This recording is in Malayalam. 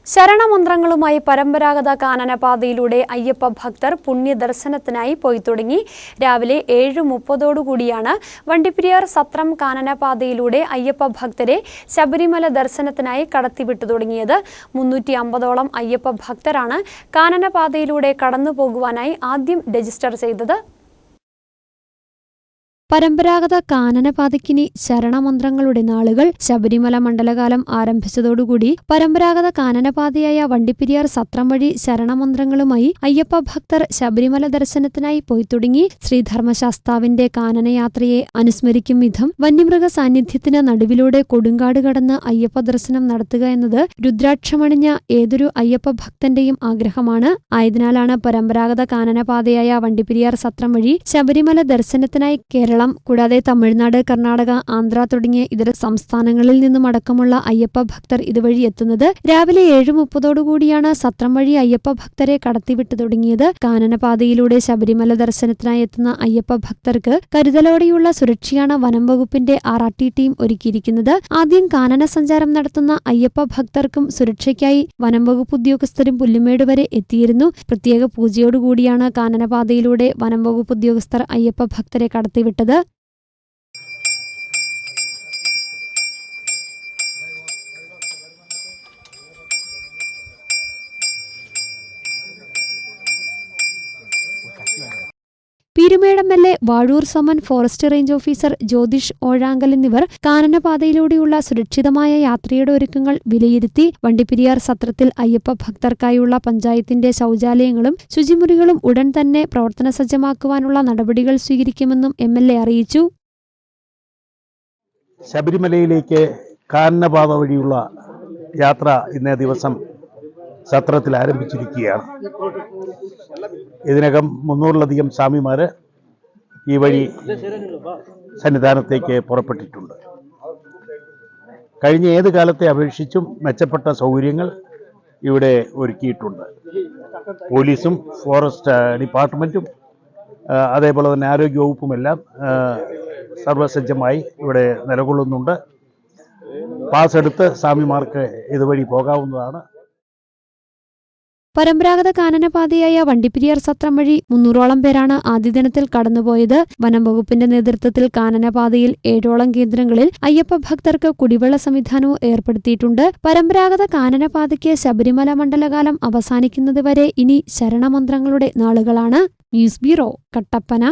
ശരണമന്ത്രങ്ങളുമായി പരമ്പരാഗത കാനനപാതയിലൂടെ അയ്യപ്പ ഭക്തർ പുണ്യദർശനത്തിനായി പോയി തുടങ്ങി. രാവിലെ 7:30 വണ്ടിപ്പെരിയാർ സത്രം കാനനപാതയിലൂടെ അയ്യപ്പ ഭക്തരെ ശബരിമല ദർശനത്തിനായി കടത്തിവിട്ടു തുടങ്ങിയത്. 350ഓളം അയ്യപ്പ ഭക്തരാണ് കാനനപാതയിലൂടെ കടന്നുപോകുവാനായി ആദ്യം രജിസ്റ്റർ ചെയ്തത്. പരമ്പരാഗത കാനനപാതയ്ക്കിനി ശരണമന്ത്രങ്ങളുടെ നാളുകൾ. ശബരിമല മണ്ഡലകാലം ആരംഭിച്ചതോടുകൂടി പരമ്പരാഗത കാനനപാതയായ വണ്ടിപ്പെരിയാർ സത്രം വഴി ശരണമന്ത്രങ്ങളുമായി അയ്യപ്പ ഭക്തർ ശബരിമല ദർശനത്തിനായി പോയി തുടങ്ങി. ശ്രീധർമ്മശാസ്താവിന്റെ കാനനയാത്രയെ അനുസ്മരിക്കും വിധം വന്യമൃഗ സാന്നിധ്യത്തിന് നടുവിലൂടെ കൊടുങ്കാട് കടന്ന് അയ്യപ്പ ദർശനം നടത്തുക എന്നത് രുദ്രാക്ഷമണിഞ്ഞ ഏതൊരു അയ്യപ്പ ഭക്തന്റെയും ആഗ്രഹമാണ്. ആയതിനാലാണ് പരമ്പരാഗത കാനനപാതയായ വണ്ടിപ്പെരിയാർ സത്രം വഴി ശബരിമല ദർശനത്തിനായി കേരളം കൂടാതെ തമിഴ്നാട്, കർണാടക, ആന്ധ്ര തുടങ്ങിയ ഇതര സംസ്ഥാനങ്ങളിൽ നിന്നും അടക്കമുള്ള അയ്യപ്പ ഭക്തർ ഇതുവഴി എത്തുന്നത്. രാവിലെ 7:30 സത്രം വഴി അയ്യപ്പ ഭക്തരെ കടത്തിവിട്ടു തുടങ്ങിയത്. കാനനപാതയിലൂടെ ശബരിമല ദർശനത്തിനായി എത്തുന്ന അയ്യപ്പ ഭക്തർക്ക് കരുതലോടെയുള്ള സുരക്ഷയാണ് വനം വകുപ്പിന്റെ RRT ടീം ഒരുക്കിയിരിക്കുന്നത്. ആദ്യം കാനന സഞ്ചാരം നടത്തുന്ന അയ്യപ്പ ഭക്തർക്കും സുരക്ഷയ്ക്കായി വനം വകുപ്പ് ഉദ്യോഗസ്ഥരും പുല്ലുമേട് വരെ എത്തിയിരുന്നു. പ്രത്യേക പൂജയോടുകൂടിയാണ് കാനനപാതയിലൂടെ വനം വകുപ്പ് ഉദ്യോഗസ്ഥർ അയ്യപ്പ ഭക്തരെ കടത്തിവിട്ടത്. പീരുമേട് MLA, വാഴൂർ സമൻ forest range officer Jyothish Ozhankal എന്നിവർ കാനനപാതയിലൂടെയുള്ള സുരക്ഷിതമായ യാത്രയുടെ ഒരുക്കങ്ങൾ വിലയിരുത്തി. വണ്ടിപ്പെരിയാർ സത്രത്തിൽ അയ്യപ്പ ഭക്തർക്കായുള്ള പഞ്ചായത്തിന്റെ ശൗചാലയങ്ങളും ശുചിമുറികളും ഉടൻ തന്നെ പ്രവർത്തന സജ്ജമാക്കുവാനുള്ള നടപടികൾ സ്വീകരിക്കുമെന്നും MLA അറിയിച്ചു. ശബരിമലയിലേക്ക് കാനനപാത വഴിയുള്ള യാത്ര ഇന്നേ ദിവസം സത്രത്തിൽ ആരംഭിച്ചിരിക്കുകയാണ്. ഇതിനകം 300-ലധികം സ്വാമിമാര് ഈ വഴി സന്നിധാനത്തേക്ക് പുറപ്പെട്ടിട്ടുണ്ട്. കഴിഞ്ഞ ഏത് കാലത്തെ അപേക്ഷിച്ചും മെച്ചപ്പെട്ട സൗകര്യങ്ങൾ ഇവിടെ ഒരുക്കിയിട്ടുണ്ട്. പോലീസും ഫോറസ്റ്റ് ഡിപ്പാർട്ട്മെന്റും അതേപോലെ തന്നെ ആരോഗ്യവകുപ്പുമെല്ലാം സർവസജ്ജമായി ഇവിടെ നിലകൊള്ളുന്നുണ്ട്. പാസ് എടുത്ത് സ്വാമിമാർക്ക് ഇതുവഴി പോകാവുന്നതാണ്. പരമ്പരാഗത കാനനപാതയായ വണ്ടിപ്പെരിയാർ സത്രം വഴി 300ഓളം പേരാണ് ആദ്യ ദിനത്തിൽ കടന്നുപോയത്. വനം വകുപ്പിന്റെ നേതൃത്വത്തിൽ കാനനപാതയിൽ 7ഓളം കേന്ദ്രങ്ങളിൽ അയ്യപ്പ ഭക്തർക്ക് കുടിവെള്ള സംവിധാനവും ഏർപ്പെടുത്തിയിട്ടുണ്ട്. പരമ്പരാഗത കാനനപാതയ്ക്ക് ശബരിമല മണ്ഡലകാലം അവസാനിക്കുന്നത് വരെ ഇനി ശരണമന്ത്രങ്ങളുടെ നാളുകളാണ്. News bureau, Kattappana.